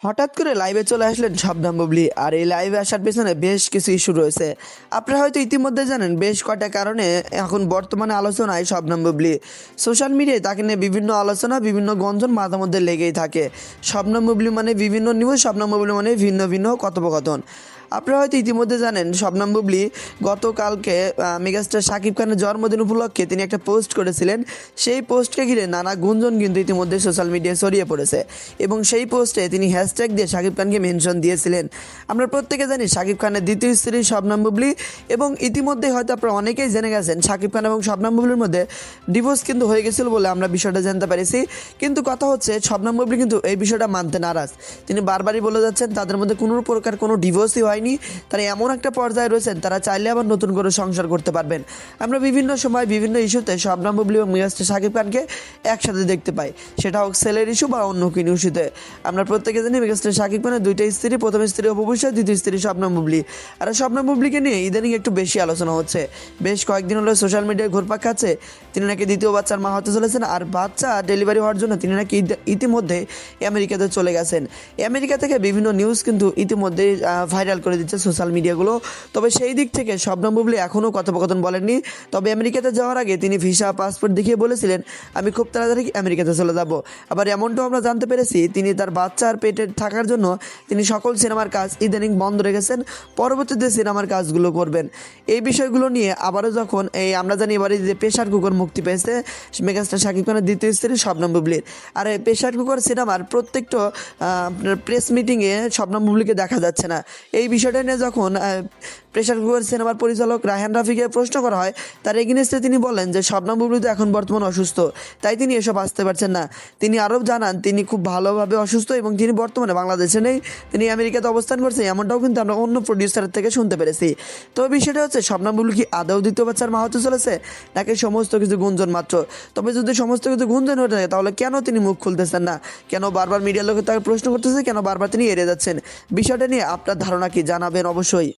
হঠাৎ করে লাইভে চলে আসলেন শবনম বুবলী। আর এই লাইভে আসার পেছনে বেশ কিছু ইস্যু রয়েছে। আপনারা হয়তো ইতিমধ্যে জানেন বেশ কয়টা কারণে এখন বর্তমানে আলোচনায় শবনম বুবলী। সোশ্যাল মিডিয়ায় তাকে নিয়ে বিভিন্ন আলোচনা, বিভিন্ন গঞ্জন মাঝে মধ্যে লেগেই থাকে। শবনম বুবলী মানে বিভিন্ন নিউজ, শবনম বুবলী মানে ভিন্ন ভিন্ন কথোপকথন। আপনারা হয়তো ইতিমধ্যে জানেন শবনম বুবলী গতকালকে মেগাস্টার শাকিব খানের জন্মদিন উপলক্ষে তিনি একটা পোস্ট করেছিলেন। সেই পোস্টকে ঘিরে নানা গুঞ্জন কিন্তু ইতিমধ্যে সোশ্যাল মিডিয়ায় ছড়িয়ে পড়েছে এবং সেই পোস্টে তিনি হ্যাশট্যাগ দিয়ে শাকিব খানকে মেনশন দিয়েছিলেন। আমরা প্রত্যেকে জানি শাকিব খানের দ্বিতীয় স্ত্রী শবনম বুবলী এবং ইতিমধ্যে হয়তো আপনারা অনেকেই জেনে গেছেন শাকিব খান এবং শবনম বুবলীর মধ্যে ডিভোর্স কিন্তু হয়ে গেছিল বলে আমরা বিষয়টা জানতে পেরেছি। কিন্তু কথা হচ্ছে শবনম বুবলী কিন্তু এই বিষয়টা মানতে নারাজ। তিনি বারবারই বলে যাচ্ছেন তাদের মধ্যে কোনো প্রকার কোনো ডিভোর্সই হয়নি। তারা এমন একটা পর্যায়ে রয়েছেন তারা চাইলে আবার নতুন করে সংসার করতে পারবেন। আমরা বিভিন্ন সময় বিভিন্ন ইস্যুতে শবনম বুবলী এবং মেগাস্টার শাকিব খানকে একসাথে দেখতে পাই, সেটা হোক ছেলের ইস্যু বা অন্য কোনো ইস্যুতে। আমরা প্রত্যেকে জানি মেগাস্টার শাকিব খানের দুইটা স্ত্রী, প্রথম স্ত্রী অপু বিশ্বাস, দ্বিতীয় স্ত্রী শবনম বুবলী। আর শবনম বুবলীকে নিয়ে ইদানিং একটু বেশি আলোচনা হচ্ছে। বেশ কয়েকদিন হলো সোশ্যাল মিডিয়ায় ঘুরপাক খাচ্ছে তিনি নাকি দ্বিতীয় বাচ্চার মা হতে চলেছেন, আর বাচ্চা ডেলিভারি হওয়ার জন্য তিনি নাকি ইতিমধ্যে আমেরিকাতে চলে গেছেন। আমেরিকা থেকে বিভিন্ন নিউজ কিন্তু ইতিমধ্যে ভাইরাল করে দিচ্ছে সোশ্যাল মিডিয়াগুলো। তবে সেই দিক থেকে শবনম বুবলী এখনও কথোপকথন বলেননি। তবে আমেরিকাতে যাওয়ার আগে তিনি ভিসা পাসপোর্ট দেখিয়ে বলেছিলেন আমি খুব তাড়াতাড়ি আমেরিকাতে চলে যাব। আবার এমনটাও আমরা জানতে পেরেছি তিনি তার বাচ্চার পেটে থাকার জন্য তিনি সকল সিনেমার কাজ ইদানিং বন্ধ রেখেছেন, পরবর্তীতে সিনেমার কাজগুলো করবেন। এই বিষয়গুলো নিয়ে আবারও যখন আমরা জানি এবারে যে প্রেশার কুকার মুক্তি পেয়েছে মেগাস্টার শাকিব খানের দ্বিতীয় স্ত্রী শবনম বুবলীর, আর এই প্রেশার কুকার সিনেমার প্রত্যেকটা আপনার প্রেস মিটিংয়ে শবনম বুবলীকে দেখা যাচ্ছে না। এই বিষয়টা নিয়ে যখন প্রেশার কুকার সিনেমার পরিচালক রায়হান রাফিকে প্রশ্ন করা হয়, তার এগেইনস্টে তিনি বলেন যে শবনম বুবলী তো এখন বর্তমানে অসুস্থ, তাই তিনি এসব আসতে পারছেন না। তিনি আরও জানান তিনি খুব ভালোভাবে অসুস্থ এবং তিনি বর্তমানে বাংলাদেশে নেই, তিনি আমেরিকাতে অবস্থান করছে। এমনটাও কিন্তু আমরা অন্য প্রডিউসারের থেকে শুনতে পেরেছি। তো বিষয়টা হচ্ছে শবনম বুবলী কি আদৌ দ্বিতীয় বাচ্চার মা হতে চলেছে নাকি সমস্ত কিছু গুঞ্জন মাত্র? তবে যদি সমস্ত কিছু গুঞ্জন হয়ে থাকে তাহলে কেন তিনি মুখ খুলতেছেন না, কেন বারবার মিডিয়ার লোকে তাকে প্রশ্ন করতেছে, কেন বারবার তিনি এড়িয়ে যাচ্ছেন? বিষয়টা নিয়ে আপনার ধারণা কি জানাবেন অবশ্যই।